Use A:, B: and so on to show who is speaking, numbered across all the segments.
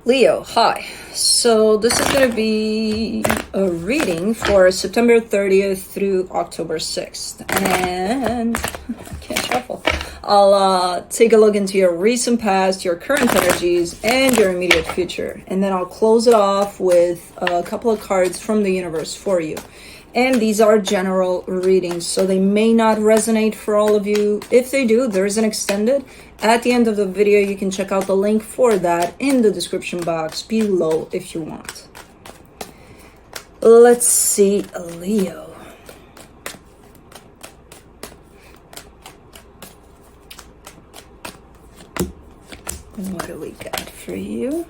A: Leo, hi. So this is going to be a reading for September 30th through October 6th. And I can't shuffle. I'll take a look into your recent past, your current energies, and your immediate future. And then I'll close it off with a couple of cards from the universe for you. And these are general readings, so they may not resonate for all of you. If they do, there is an extended. At the end of the video, you can check out the link for that in the description box below if you want. Let's see, Leo. What do we got for you?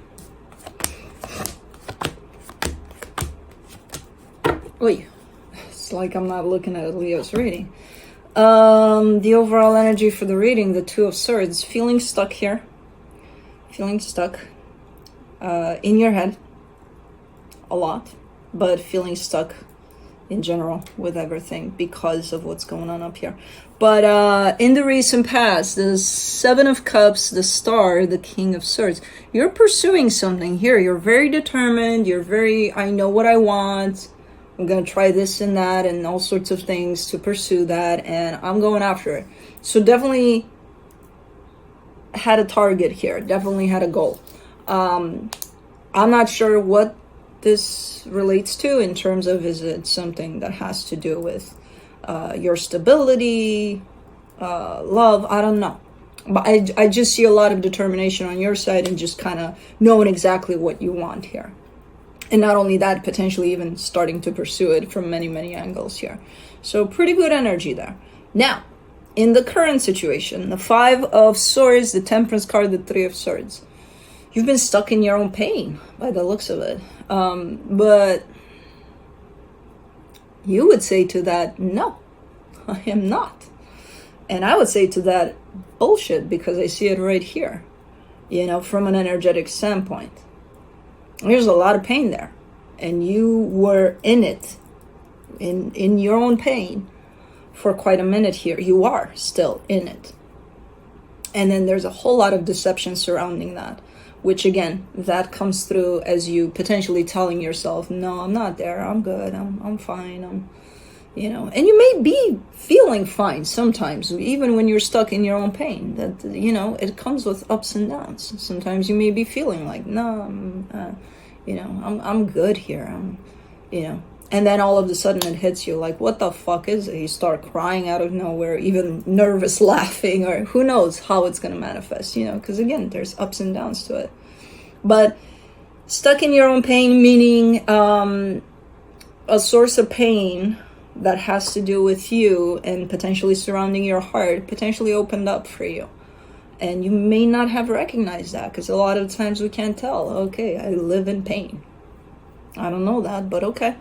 A: Oy. It's like I'm not looking at Leo's reading. The overall energy for the reading, the Two of Swords, feeling stuck here. Feeling stuck in your head a lot, but feeling stuck in general with everything because of what's going on up here. But in the recent past, the Seven of Cups, the Star, the King of Swords, you're pursuing something here. You're very determined. You're very, I know what I want. I'm going to try this and that and all sorts of things to pursue that. And I'm going after it. So definitely had a target here. Definitely had a goal. I'm not sure what this relates to in terms of, is it something that has to do with your stability, love? I don't know. But I just see a lot of determination on your side and just kind of knowing exactly what you want here. And not only that, potentially even starting to pursue it from many, many angles here. So pretty good energy there. Now, in the current situation, the Five of Swords, the Temperance card, the Three of Swords. You've been stuck in your own pain by the looks of it. But you would say to that, no, I am not. And I would say to that, bullshit, because I see it right here, you know, from an energetic standpoint. There's a lot of pain there, and you were in it, in your own pain for quite a minute here. You are still in it. And then there's a whole lot of deception surrounding that, which again, that comes through as you potentially telling yourself, no, I'm not there. I'm good. I'm fine. You know, and you may be feeling fine sometimes, even when you're stuck in your own pain. That, you know, it comes with ups and downs. Sometimes you may be feeling like, no, I'm good here. You know, and then all of a sudden it hits you like, what the fuck is it? You start crying out of nowhere, even nervous laughing, or who knows how it's going to manifest, you know, because again, there's ups and downs to it. But stuck in your own pain, meaning a source of pain that has to do with you and potentially surrounding your heart, potentially opened up for you. And you may not have recognized that, because a lot of times we can't tell. Okay, I live in pain. I don't know that, but okay.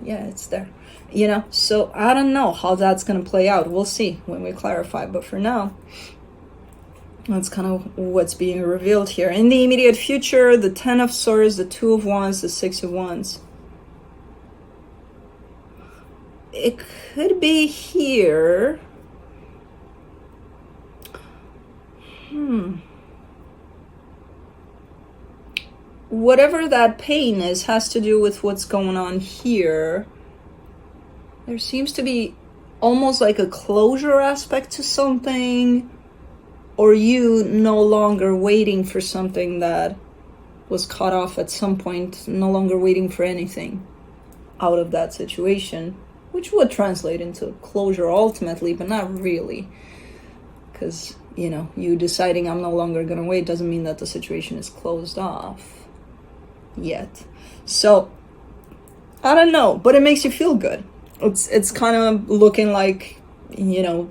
A: Yeah, it's there. You know, so I don't know how that's going to play out. We'll see when we clarify. But for now, that's kind of what's being revealed here. In the immediate future, the Ten of Swords, the Two of Wands, the Six of Wands. It could be here. Whatever that pain is has to do with what's going on here. There seems to be almost like a closure aspect to something, or you no longer waiting for something that was cut off at some point, no longer waiting for anything out of that situation. Which would translate into closure ultimately, but not really. Because, you know, you deciding I'm no longer going to wait doesn't mean that the situation is closed off yet. So, I don't know, but it makes you feel good. It's kind of looking like, you know,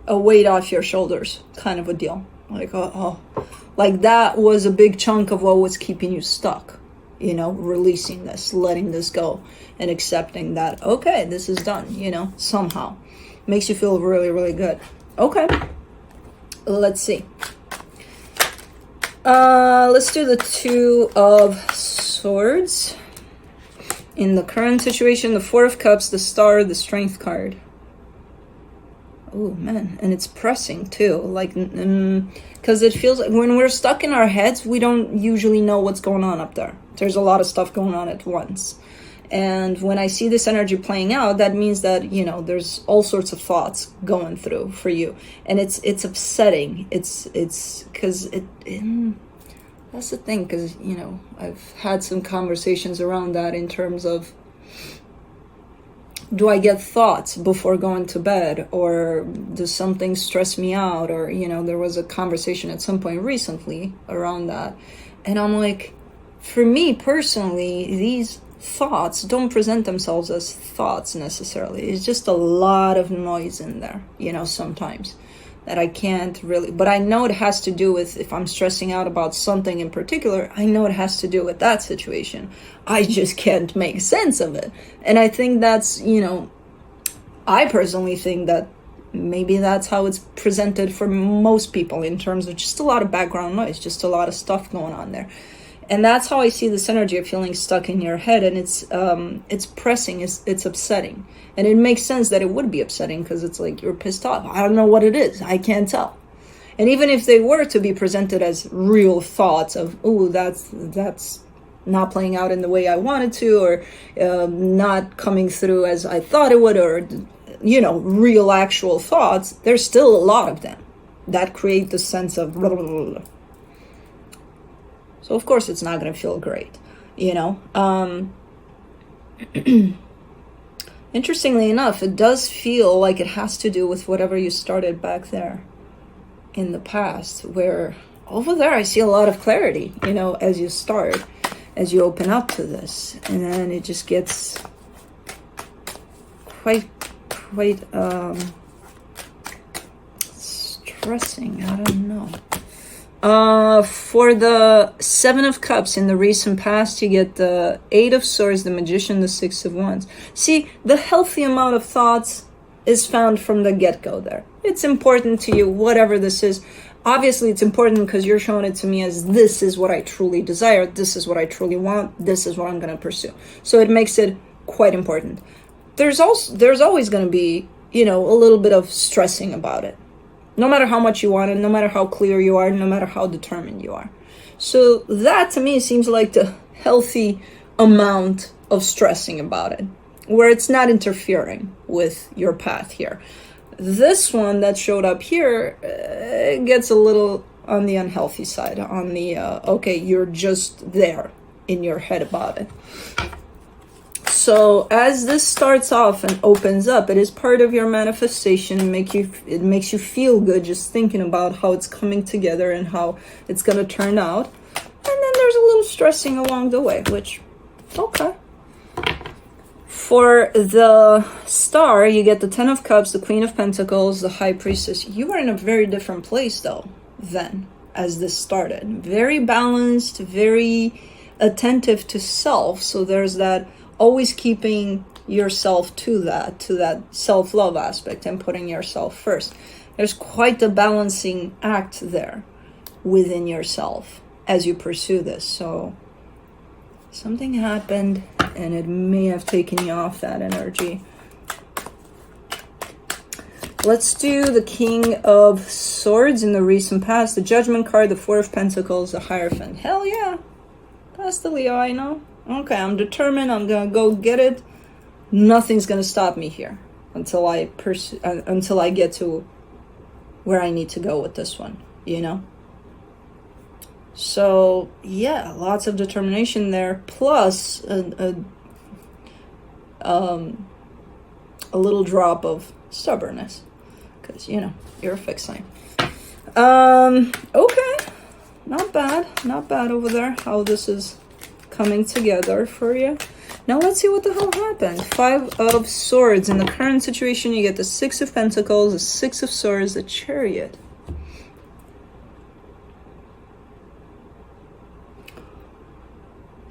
A: a weight off your shoulders kind of a deal. Like, like that was a big chunk of what was keeping you stuck. You know, releasing this, letting this go, and accepting that, okay, this is done, you know, somehow. Makes you feel really, really good. Okay. Let's see. Let's do the Two of Swords. In the current situation, the Four of Cups, the Star, the Strength card. Oh man, and it's pressing too, like, because it feels like when we're stuck in our heads, we don't usually know what's going on up there. There's a lot of stuff going on at once. And when I see this energy playing out, that means that, you know, there's all sorts of thoughts going through for you. And it's upsetting. It's because that's the thing, because, you know, I've had some conversations around that in terms of, do I get thoughts before going to bed, or does something stress me out? Or, you know, there was a conversation at some point recently around that. And I'm like, for me personally, these thoughts don't present themselves as thoughts necessarily. It's just a lot of noise in there, you know, sometimes that I can't really, but I know it has to do with, if I'm stressing out about something in particular, I know it has to do with that situation. I just can't make sense of it. And I think that's, you know, I personally think that maybe that's how it's presented for most people, in terms of just a lot of background noise, just a lot of stuff going on there. And that's how I see this energy of feeling stuck in your head. And it's pressing, it's upsetting. And it makes sense that it would be upsetting, because it's like you're pissed off. I don't know what it is. I can't tell. And even if they were to be presented as real thoughts of, oh, that's not playing out in the way I wanted to, or not coming through as I thought it would, or, you know, real actual thoughts, there's still a lot of them that create the sense of blah, blah, blah, blah. So of course it's not going to feel great, you know. Interestingly enough, it does feel like it has to do with whatever you started back there in the past, where over there I see a lot of clarity, you know, as you start, as you open up to this, and then it just gets quite stressing. I don't know. For the Seven of Cups in the recent past, you get the Eight of Swords, the Magician, the Six of Wands. See, the healthy amount of thoughts is found from the get-go there. It's important to you, whatever this is. Obviously, it's important because you're showing it to me as, this is what I truly desire, this is what I truly want, this is what I'm going to pursue. So it makes it quite important. There's always going to be, you know, a little bit of stressing about it. No matter how much you want it, no matter how clear you are, no matter how determined you are. So that to me seems like the healthy amount of stressing about it, where it's not interfering with your path here. This one that showed up here gets a little on the unhealthy side, on the, okay, you're just there in your head about it. So as this starts off and opens up, it is part of your manifestation. It makes you feel good just thinking about how it's coming together and how it's going to turn out. And then there's a little stressing along the way, which, okay. For the Star, you get the Ten of Cups, the Queen of Pentacles, the High Priestess. You are in a very different place, though, then, as this started. Very balanced, very attentive to self. So there's that always keeping yourself to that self-love aspect and putting yourself first. There's quite the balancing act there within yourself as you pursue this. So something happened and it may have taken you off that energy. Let's do the King of Swords in the recent past, the Judgment card, the Four of Pentacles, the Hierophant. Hell yeah, that's the Leo I know. Okay, I'm determined. I'm gonna go get it. Nothing's gonna stop me here until I get to where I need to go with this one, you know. So yeah, lots of determination there, plus a little drop of stubbornness, because you know you're a fixed sign. Okay, not bad over there. How this is coming together for you. Now let's see what the hell happened. Five of Swords. In the current situation, you get the Six of Pentacles, the Six of Swords, the Chariot.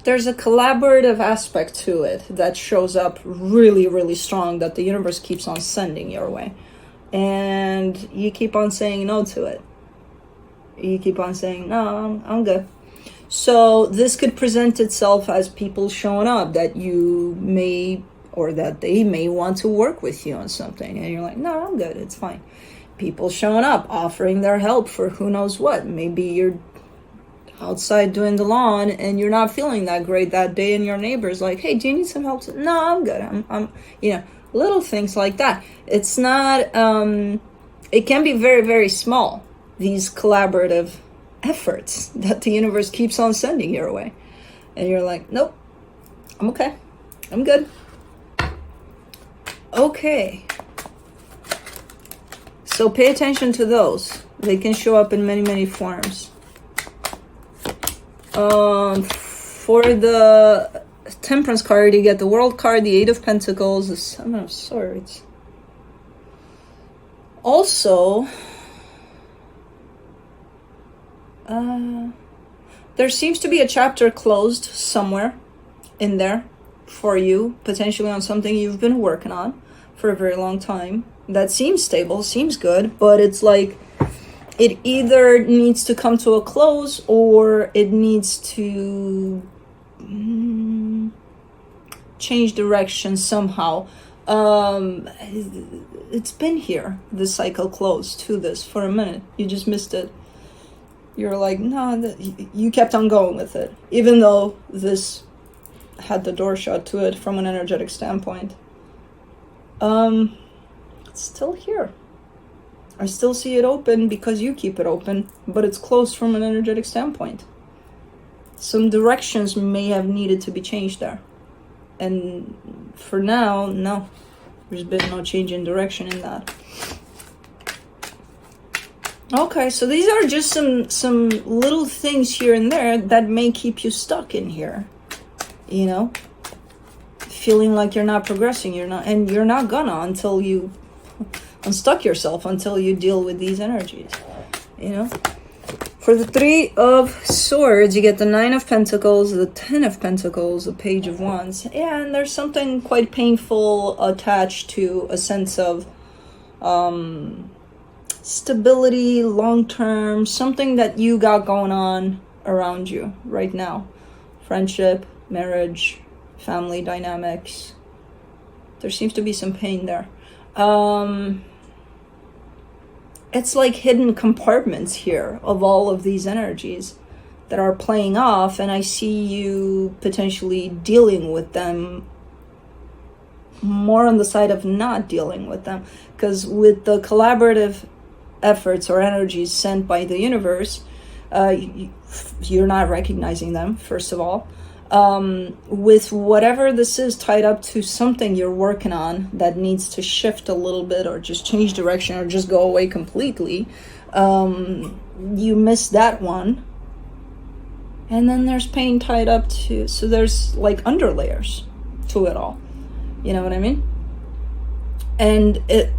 A: There's a collaborative aspect to it that shows up really, really strong, that the universe keeps on sending your way. And you keep on saying no to it. You keep on saying, no, I'm good. So this could present itself as people showing up that you may or that they may want to work with you on something, and you're like, no, I'm good, it's fine. People showing up, offering their help for who knows what. Maybe you're outside doing the lawn and you're not feeling that great that day, and your neighbor's like, hey, do you need some help? No, I'm good. I'm little things like that. It's not, it can be very, very small, these collaborative efforts that the universe keeps on sending your way. And you're like, nope, I'm okay. I'm good. Okay. So pay attention to those. They can show up in many, many forms. For the Temperance card, you get the World card, the Eight of Pentacles, the Seven of Swords. Also, there seems to be a chapter closed somewhere in there for you, potentially on something you've been working on for a very long time. That seems stable, seems good, but it's like it either needs to come to a close or it needs to change direction somehow. It's been here, the cycle closed to this for a minute. You just missed it. You're like, no, you kept on going with it, even though this had the door shut to it from an energetic standpoint. It's still here. I still see it open because you keep it open, but it's closed from an energetic standpoint. Some directions may have needed to be changed there. And for now, no. There's been no change in direction in that. Okay, so these are just some little things here and there that may keep you stuck in here. You know? Feeling like you're not progressing, you're not gonna until you unstuck yourself, until you deal with these energies, you know. For the Three of Swords, you get the Nine of Pentacles, the Ten of Pentacles, the Page of Wands. Yeah, and there's something quite painful attached to a sense of stability, long-term, something that you got going on around you right now. Friendship, marriage, family dynamics. There seems to be some pain there. It's like hidden compartments here of all of these energies that are playing off, and I see you potentially dealing with them more on the side of not dealing with them, because with the collaborative efforts or energies sent by the universe, you're not recognizing them, first of all. With whatever this is tied up to something you're working on that needs to shift a little bit or just change direction or just go away completely, you miss that one. And then there's pain tied up to, so there's like underlayers to it all. You know what I mean? And it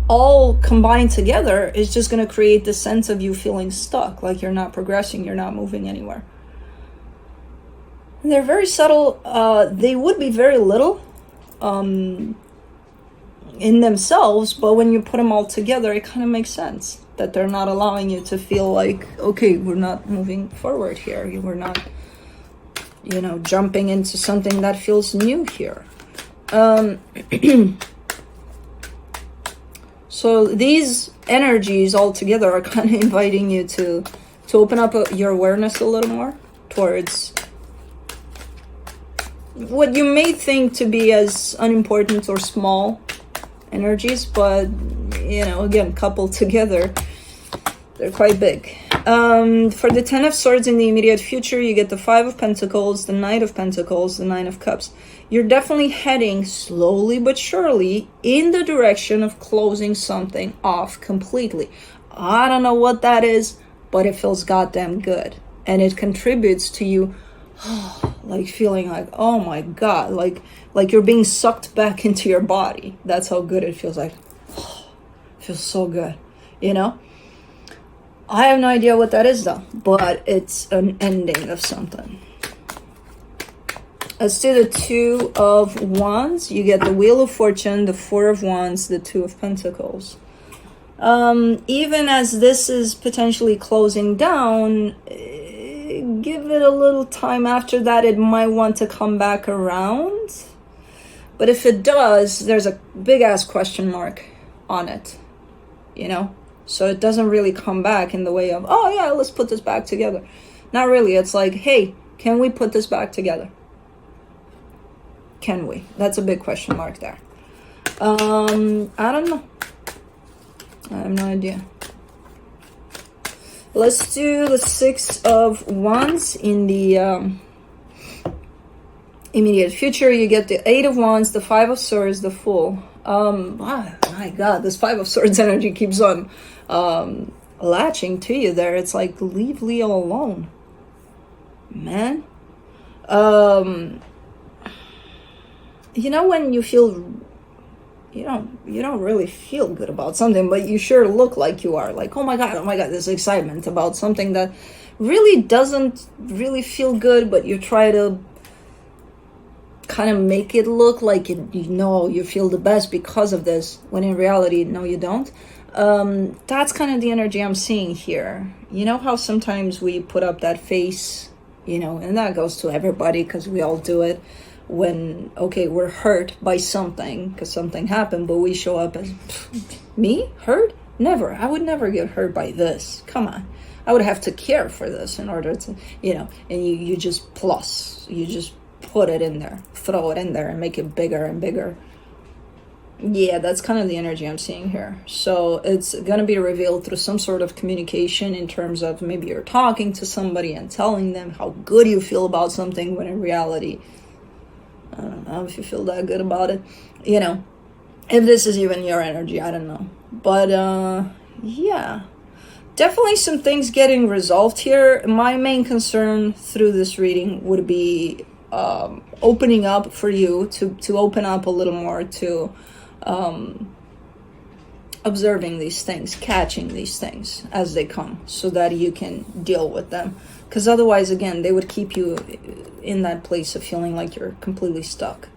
A: all combined together is just going to create this sense of you feeling stuck, like you're not progressing, you're not moving anywhere. And they're very subtle. They would be very little in themselves, but when you put them all together, it kind of makes sense that they're not allowing you to feel like, okay, we're not moving forward here. We're not, jumping into something that feels new here. So these energies all together are kind of inviting you to open up your awareness a little more towards what you may think to be as unimportant or small energies, but again, coupled together, they're quite big. For the Ten of Swords in the immediate future, you get the Five of Pentacles, the Knight of Pentacles, the Nine of Cups. You're definitely heading slowly but surely in the direction of closing something off completely. I don't know what that is, but it feels goddamn good. And it contributes to you like feeling like, oh my God, like you're being sucked back into your body. That's how good it feels. Like, it feels so good, I have no idea what that is though, but it's an ending of something. Let's do the Two of Wands. You get the Wheel of Fortune, the Four of Wands, the Two of Pentacles. Even as this is potentially closing down, give it a little time after that. It might want to come back around. But if it does, there's a big ass question mark on it, you know? So it doesn't really come back in the way of, oh yeah, let's put this back together. Not really. It's like, hey, can we put this back together? Can we? That's a big question mark there. I don't know. I have no idea. Let's do the Six of Wands in the immediate future. You get the Eight of Wands, the Five of Swords, the Fool. Oh my God, this Five of Swords energy keeps on latching to you there. It's like, leave Leo alone, man. You know when you feel you don't really feel good about something, but you sure look like you are, like, oh my god, this excitement about something that really doesn't really feel good, but you try to kind of make it look like it, you feel the best because of this, when in reality, no, you don't. That's kind of the energy I'm seeing here. You know how sometimes we put up that face, and that goes to everybody because we all do it, when, okay, we're hurt by something because something happened, but we show up as, me? Hurt? Never. I would never get hurt by this. Come on. I would have to care for this in order to, and you just you just put it in there, throw it in there and make it bigger and bigger. Yeah, that's kind of the energy I'm seeing here. So it's going to be revealed through some sort of communication in terms of maybe you're talking to somebody and telling them how good you feel about something, when in reality, I don't know if you feel that good about it. If this is even your energy, I don't know. But yeah, definitely some things getting resolved here. My main concern through this reading would be opening up for you to open up a little more to observing these things, catching these things as they come, so that you can deal with them. Because otherwise, again, they would keep you in that place of feeling like you're completely stuck.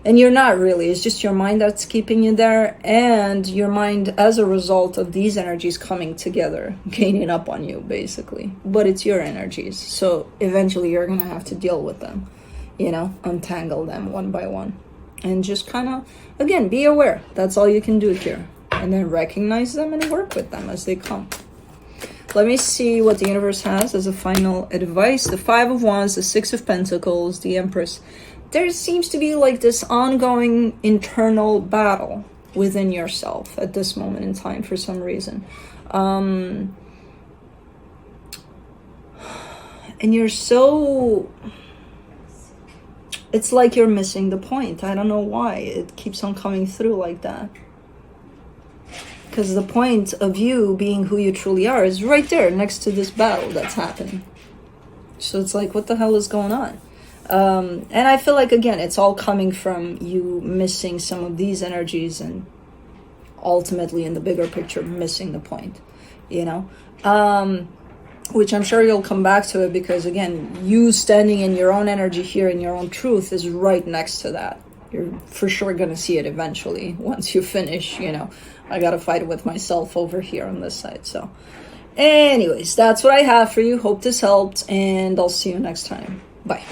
A: And you're not really. It's just your mind that's keeping you there. And your mind, as a result of these energies coming together, gaining up on you, basically. But it's your energies. So eventually you're going to have to deal with them. Untangle them one by one. And just kind of, again, be aware. That's all you can do here. And then recognize them and work with them as they come. Let me see what the universe has as a final advice. The Five of Wands, the Six of Pentacles, the Empress. There seems to be like this ongoing internal battle within yourself at this moment in time for some reason. And you're so... It's like you're missing the point. I don't know why. It keeps on coming through like that. Because the point of you being who you truly are is right there next to this battle that's happening. So it's like, what the hell is going on? And I feel like, again, it's all coming from you missing some of these energies and ultimately in the bigger picture, missing the point, which I'm sure you'll come back to it, because, again, you standing in your own energy here in your own truth is right next to that. You're for sure going to see it eventually once you finish, I got to fight with myself over here on this side. So anyways, that's what I have for you. Hope this helped, and I'll see you next time. Bye.